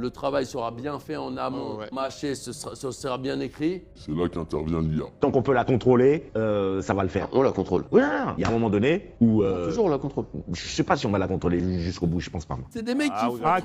le travail sera bien fait en amont, mâché, ce sera bien écrit. C'est là qu'intervient l'IA. Tant qu'on peut la contrôler, ça va le faire. On la contrôle. Ouais, il y a un moment donné où... Toujours on la contrôle. Je sais pas si on va la contrôler jusqu'au bout, je pense pas. Moi. C'est des mecs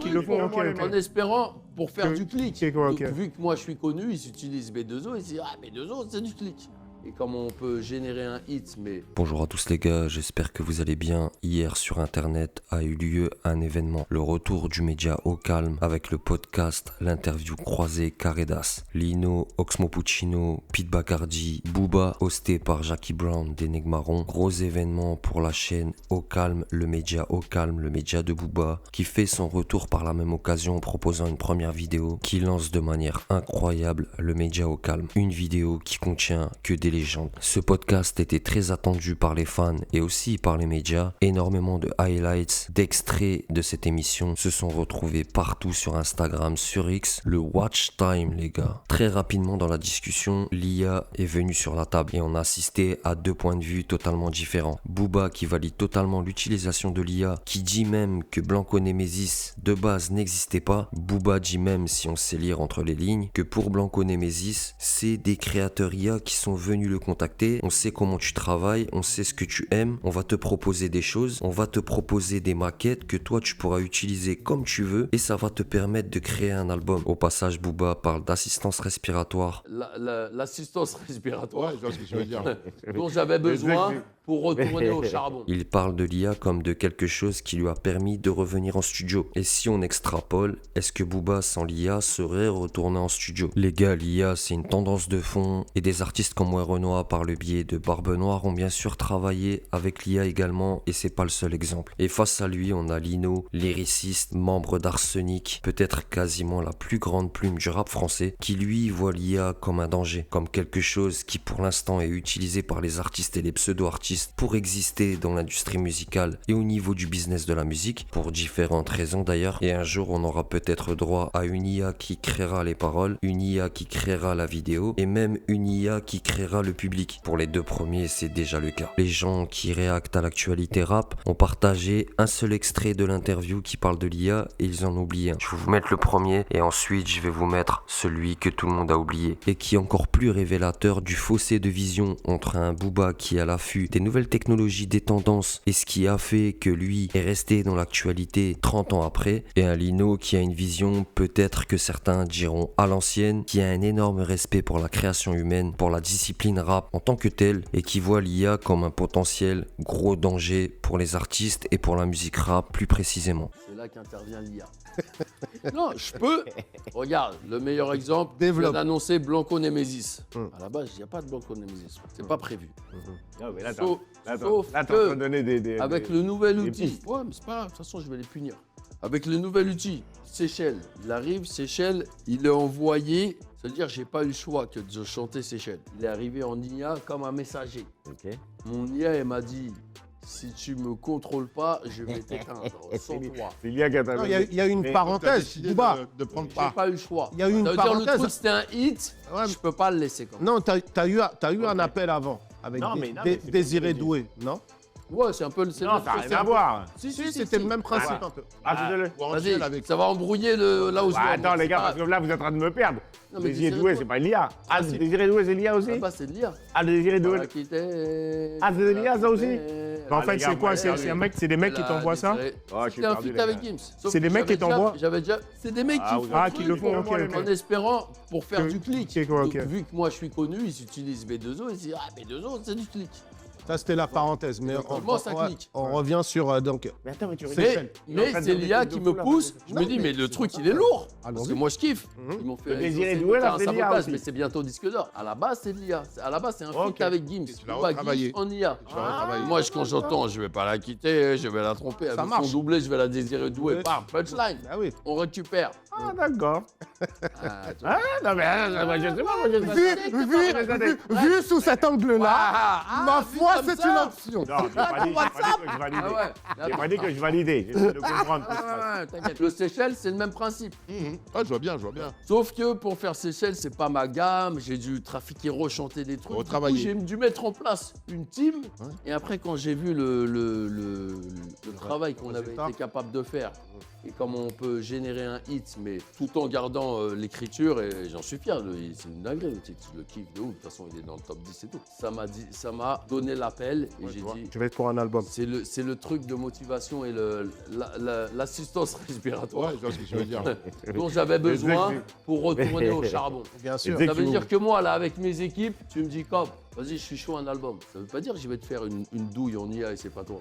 qui le font, en espérant pour faire du clic. Ok. Donc, vu que moi je suis connu, ils utilisent B2O, ils se disent B2O c'est du clic. Et comment on peut générer un hit, mais... Bonjour à tous les gars, j'espère que vous allez bien. Hier sur internet a eu lieu un événement, le retour du média Au Calme avec le podcast, l'interview croisée Karedas, Lino, Oxmo Puccino, Pete Bacardi, Booba, hosté par Jackie Brown d'Enigmaron. Gros événement pour la chaîne Au Calme, le média Au Calme, le média de Booba, qui fait son retour par la même occasion en proposant une première vidéo qui lance de manière incroyable le média Au Calme. Une vidéo qui contient que des légendes. Ce podcast était très attendu par les fans et aussi par les médias. Énormément de highlights, d'extraits de cette émission se sont retrouvés partout sur Instagram, sur X. Le watch time, les gars. Très rapidement dans la discussion, l'IA est venue sur la table et on a assisté à deux points de vue totalement différents. Booba qui valide totalement l'utilisation de l'IA, qui dit même que Blanco Nemesis de base n'existait pas. Booba dit même, si on sait lire entre les lignes, que pour Blanco Nemesis, c'est des créateurs IA qui sont venus le contacter, on sait comment tu travailles, on sait ce que tu aimes, on va te proposer des choses, on va te proposer des maquettes que toi tu pourras utiliser comme tu veux et ça va te permettre de créer un album. Au passage, Booba parle d'assistance respiratoire. L'assistance respiratoire, Ouais, je vois ce que tu veux dire. dont j'avais besoin pour retourner au charbon. Il parle de l'IA comme de quelque chose qui lui a permis de revenir en studio. Et si on extrapole, est-ce que Booba sans l'IA serait retourné en studio? Les gars, l'IA c'est une tendance de fond et des artistes comme Renoir par le biais de Barbe Noire ont bien sûr travaillé avec l'IA également et c'est pas le seul exemple. Et face à lui, on a Lino, lyriciste, membre d'Arsenic, peut-être quasiment la plus grande plume du rap français, qui lui voit l'IA comme un danger, comme quelque chose qui pour l'instant est utilisé par les artistes et les pseudo-artistes pour exister dans l'industrie musicale et au niveau du business de la musique, pour différentes raisons d'ailleurs. Et un jour, on aura peut-être droit à une IA qui créera les paroles, une IA qui créera la vidéo et même une IA qui créera le public. Pour les deux premiers, c'est déjà le cas. Les gens qui réactent à l'actualité rap ont partagé un seul extrait de l'interview qui parle de l'IA et ils en ont oublié un. Je vais vous mettre le premier et ensuite je vais vous mettre celui que tout le monde a oublié et qui est encore plus révélateur du fossé de vision entre un Booba qui est à l'affût des nouvelles technologies, des tendances et ce qui a fait que lui est resté dans l'actualité 30 ans après, et un Lino qui a une vision peut-être que certains diront à l'ancienne, qui a un énorme respect pour la création humaine, pour la discipline rap en tant que telle et qui voit l'IA comme un potentiel gros danger pour les artistes et pour la musique rap plus précisément. C'est là qu'intervient l'IA. Non, je peux. Regarde, le meilleur exemple, je viens d'annoncer Blanco Nemesis. À la base, il n'y a pas de Blanco Nemesis. C'est pas prévu. Non, mais là, Sauf t'as que, donné des avec le nouvel outil, pistes. ouais, mais c'est pas grave, de toute façon, je vais les punir. Avec le nouvel outil, Seychelles, il arrive, Seychelles, il est envoyé. C'est-à-dire, j'ai pas eu le choix que de chanter Seychelles. Il est arrivé en IA comme un messager. Ok. Mon IA, elle m'a dit, si tu me contrôles pas, je vais t'éteindre sans toi. C'est l'IA qui a Non, il y a une parenthèse, Booba. de prendre J'ai part. pas eu le choix. Il y a eu une Ça veut dire le parenthèse. truc, c'était un hit, Ouais, je peux pas le laisser comme ça. Non, t'as eu un appel avant avec Non, mais c'est Désiré pas Doué, non? Ouais, c'est un peu le... Non, ça n'a rien à voir. Si, C'était le même principe un peu. Ah, désolé. Vas-y, ça va embrouiller là où je Bah, vais. attends, les gars, C'est parce pas- que là, vous êtes en train de me perdre. Non, mais Désiré Désiré Doué, Doué. c'est pas l'IA. Ah, si. Désiré Doué, c'est l'IA aussi? Là-bas, c'est de lire. Ah, Désiré Doué. Ah, c'est de l'IA, ça aussi? Bah, en Ah, fait, les gars, c'est quoi? moi, C'est un mec, c'est des mecs qui t'envoient ça? Oh, je suis C'est un perdu, feat les avec gars. Gims. Sauf C'est des que mecs qui j'avais t'envoient? C'est des mecs qui font Ah, qui le font, ok, en ok. espérant pour faire Que- du clic. ok, quoi, Donc, ok. vu que moi je suis connu, ils utilisent B2O, ils se disent ah B2O c'est du clic. Ça, c'était la parenthèse. Mais Comment ça clique? on revient sur donc. Mais attends, mais tu Mais c'est l'IA qui me pousse. Je me dis mais le truc il est lourd. Parce que moi je kiffe. Ils m'ont fait Le Désiré ils ont Doué, fait là, un c'est l'IA sabotage, aussi. mais c'est bientôt disque d'or. À la base c'est l'IA. À la base c'est un feat Ok. avec Gims. tu l'as Booba, retravaillé. Gims en IA. Tu vas retravailler. Moi quand j'entends, je vais pas la quitter, je vais la tromper. Elle Ça veut marche. son doublé, je vais la désirer douée. Ouais. Bam, punchline. Ah oui. On récupère. Ah, d'accord. Ah, tu- Ah, non, mais moi, je sais pas, moi, je sais pas. Vu sous cet angle-là, Ah, ma vu foi, comme c'est ça. une option. Non, j'ai pas dit que je validais. Ah ouais. J'ai pas dit que je validais. J'essaie de comprendre. Ah, ouais, t'inquiète. Le Seychelles, c'est le même principe. Ah, je vois bien, je vois bien. Sauf que pour faire Seychelles, c'est pas ma gamme. J'ai dû trafiquer, rechanter des trucs. Retravailler. Du coup, j'ai dû mettre en place une team. Et après, quand j'ai vu le travail qu'on avait résultat. été capable de faire et comment on peut générer un hit, mais tout en gardant l'écriture, et j'en suis fier. C'est une dinguerie, le titre. Je le kiffe de ouf. De toute façon, il est dans le top 10 et tout. Ça m'a donné l'appel et j'ai dit. Je vais être pour un album. C'est le truc de motivation et l'assistance respiratoire Ouais, je vois ce que tu veux dire. dont j'avais besoin pour retourner au charbon. Bien sûr. Ça veut dire que moi, là, avec mes équipes, tu me dis, Cob, vas-y, je suis chaud un album. Ça veut pas dire que je vais te faire une douille en IA et c'est pas toi.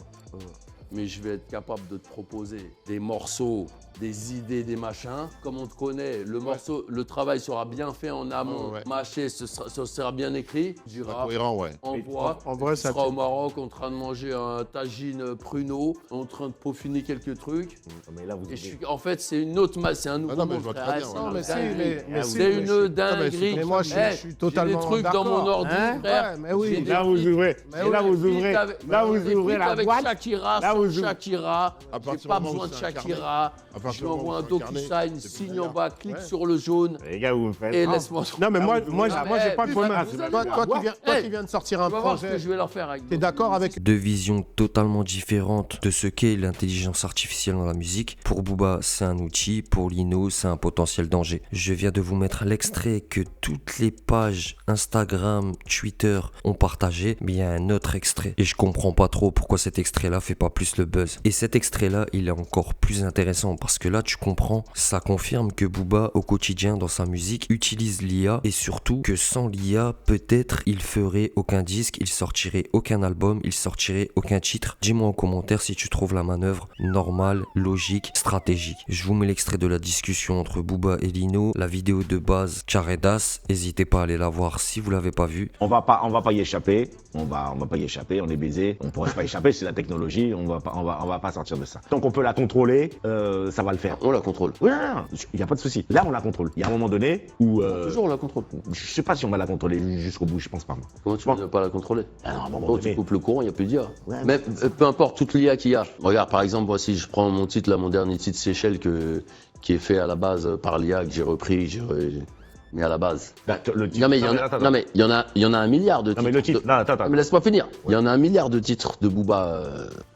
Mais je vais être capable de te proposer des morceaux, des idées, des machins. Comme on te connaît, le travail sera bien fait en amont, mâché, ce sera bien écrit. Tu diras, Cohérent, ouais. envoie. En vrai, Tu ça. seras au Maroc en train de manger un tagine pruneau, en train de peaufiner quelques trucs. Mais là, vous Et en fait, c'est une autre c'est un nouveau non, mais monde, je vois frère. très bien, C'est ouais. une mais si, dinguerie. mais si, C'est mais une dinguerie. mais moi, je suis totalement J'ai des trucs dans mon d'accord. ordi, Hein frère. Ouais, mais oui. J'ai des Là, vous feats- ouvrez. Mais Et là, oui, vous ouvrez. Là, vous des ouvrez feats la avec boîte. Shakira, Là, sans vous ouvrez. Shakira. À J'ai partir pas du moment besoin où de c'est incarné, Shakira. à partir Je du lui moment envoie un où c'est incarné, DocuSign, c'est signe bien. en bas, clique Ouais. sur le jaune Les gars, vous me faites. et Ah. laisse-moi. Non, mais moi, j'ai pas de Eh, problème. Toi qui viens de sortir un Tu vas voir ce que projet, je vais leur faire avec. t'es d'accord avec. Deux visions totalement différentes de ce qu'est l'intelligence artificielle dans la musique. Pour Booba, c'est un outil, pour Lino, c'est un potentiel danger. Je viens de vous mettre l'extrait que toutes les pages Instagram, Twitter ont partagé, mais il y a un autre extrait. Et je comprends pas trop pourquoi cet extrait-là fait pas plus le buzz. Et cet extrait-là, il est encore plus intéressant parce que là, tu comprends, ça confirme que Booba, au quotidien, dans sa musique, utilise l'IA et surtout que sans l'IA, peut-être il ferait aucun disque, il sortirait aucun album, il sortirait aucun titre. Dis-moi en commentaire si tu trouves la manœuvre normale, logique, stratégique. Je vous mets l'extrait de la discussion entre Booba et Lino, la vidéo de base Charedas. N'hésitez pas à aller la voir si vous l'avez pas vue. On va pas y échapper. On va pas y échapper. On est baisé. On pourrait pas y échapper. C'est la technologie. On va pas sortir de ça. Tant qu'on peut la contrôler, ça va le faire. On la contrôle. Oui, il y a pas de souci. Là, on la contrôle. Il y a un moment donné où Toujours on la contrôle. je sais pas si on va la contrôler jusqu'au bout. Je pense pas. Moi. Comment tu peux ne pas la contrôler? Ah non, à un moment Quand tu donné. coupes le courant, il n'y a plus d'IA. Ouais, Mais peu importe toute l'IA qu'il y a. Regarde, par exemple, moi, si je prends mon titre, là, mon dernier titre Seychelles, qui est fait à la base par l'IA, que j'ai repris, mais à la base. Bah, le titre- Non, mais il y en a, attends, non, mais il y en a un milliard de Non, titres. mais le titre. Non, attends. Mais laisse-moi finir. Il y en a un milliard de titres de Booba.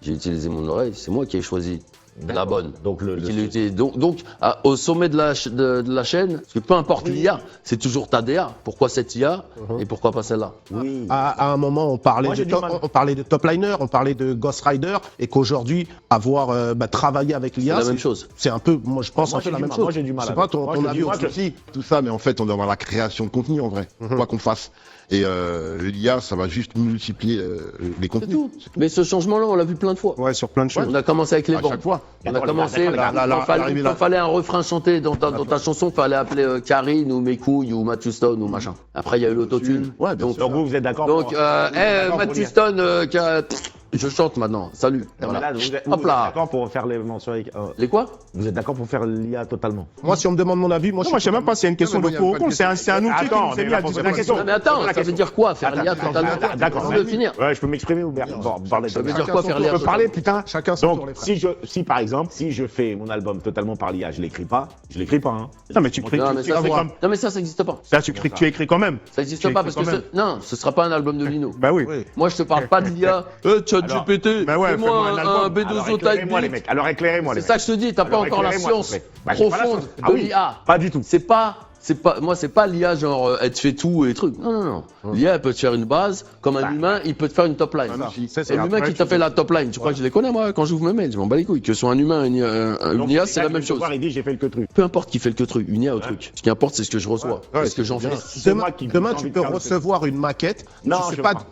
J'ai utilisé mon oreille, c'est moi qui ai choisi la bonne. Donc, Et qui l'ai utilisé. Donc au sommet de la chaîne, parce que peu importe l'IA, c'est toujours ta DA. Pourquoi cette IA et pourquoi pas celle-là? Oui. À un moment, on parlait, Moi, j'ai du mal. on parlait de top liner, on parlait de Ghost Rider, et qu'aujourd'hui, avoir travaillé avec l'IA, C'est la même chose. c'est un peu, moi je pense Moi, un peu j'ai la du même mal. chose. Moi, j'ai du mal C'est avec. pas ton Moi, j'ai avis du au mal. Si, tout ça, mais en fait, on doit avoir la création de contenu en vrai, quoi qu'on fasse. Et l'IA, ça va juste multiplier les C'est contenus. tout. Mais ce changement-là, on l'a vu plein de fois. Ouais, sur plein de choses. On a commencé avec les À banques. chaque fois. On a commencé, l'arrivée là. quand fallait un refrain chanté dans ta chanson, il fallait appeler Karine ou mes couilles ou Matthew Stone ou machin. Après, il y a eu l'autotune. Ouais, bien Donc, sûr. Donc vous êtes d'accord donc pour- d'accord pour Matthew l'IA. Stone, je chante maintenant. Salut. Non, mais Voilà. là, vous êtes Hop là. d'accord pour faire les mentions avec. Les quoi? Vous êtes d'accord pour faire l'IA totalement? Moi, si on me demande mon avis, moi Non, moi, je sais même pas si c'est une question Non, mais de moi, pour il y ou a pas de contre. C'est un outil qui Attends, nous est mis mais à la disposition. question. Non, mais attends, ça veut dire quoi faire l'IA totalement? D'accord. On veut finir. Ouais, je peux m'exprimer ou bien parler de Ça veut Chacun dire quoi son faire tour. l'IA Je peux parler, totalement? putain. Chacun son tour, les Donc, frères. si par exemple, si je fais mon album totalement par l'IA, je l'écris pas. Hein. Non, mais tu écris Non, mais ça, comme. non, mais ça n'existe pas. Ça, tu écris quand même. Ça n'existe Tu pas écris parce que quand même. non, ce sera pas un album de Lino. Bah oui. Moi, je te parle pas de l'IA. ChatGPT, bah ouais, fais-moi fais-moi un un album. B2O Alors type éclairez-moi les beat. mecs. Alors éclairez-moi les C'est mecs. ça que je te dis, t'as pas Alors, encore la éclairez-moi, science s'il vous plaît. Bah, j'ai pas la profonde science. Ah de oui, l'IA. pas du tout. Moi, c'est pas l'IA genre elle te fait tout et trucs. Non. L'IA, elle peut te faire une base, comme un humain, il peut te faire une top line. C'est Et l'humain qui t'a fait la top line, tu crois que je les connais moi quand j'ouvre mes mails, je m'en bats les couilles. Que ce soit un humain, une IA, c'est la même chose. Il dit j'ai fait le truc. Peu importe qui fait le truc, une IA au truc. Ce qui importe, c'est ce que je reçois, Ouais, ce que j'en fais. Demain, tu peux recevoir une maquette. Non,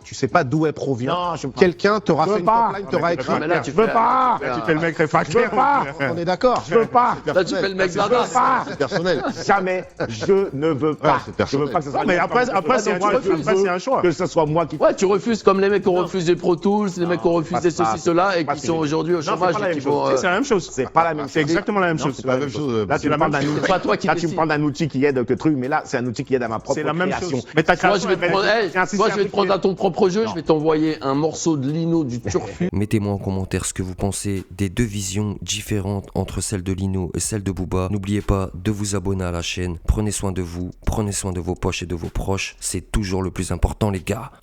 Tu sais pas d'où elle provient. Non, je veux pas. Quelqu'un t'aura Je fait veux une pas. top line, t'aura écrit. mais là, tu Je veux fais- pas. tu fais Tu fais le mec Je veux réfractaire. pas. On est d'accord. Je veux pas. Là, tu fais le mec Je veux badass. pas. C'est personnel. Jamais. Je ne veux pas. c'est Je personnel. veux pas que ce soit. Non, mais après, c'est un Moi, choix. je Après, veux c'est un choix. Que ce soit moi qui. Ouais, tu refuses comme les mecs qui ont refusé Pro Tools, les mecs qui ont refusé pas ça, ceci, cela, et pas qui ce sont que je dis. aujourd'hui au Non, c'est chômage pas la et même qui vont. chose. C'est la même chose. C'est pas la même. C'est exactement la même Non, chose. C'est la même chose. Là, tu la me parles même d'un chose. outil. C'est pas toi qui Là, tu me décides. parles d'un outil qui aide que truc, mais là, c'est un outil qui aide à ma propre C'est la même création. chose. Mais ta Toi, création, je vais te prendre, c'est un toi, je vais te prendre à système ton propre jeu, je vais t'envoyer un morceau de Lino du Turfu. Mettez-moi en commentaire ce que vous pensez des deux visions différentes entre celle de Lino et celle de Booba. N'oubliez pas de vous abonner à la chaîne. Prenez soin de vous, prenez soin de vos poches et de vos proches. C'est toujours le plus important, les gars.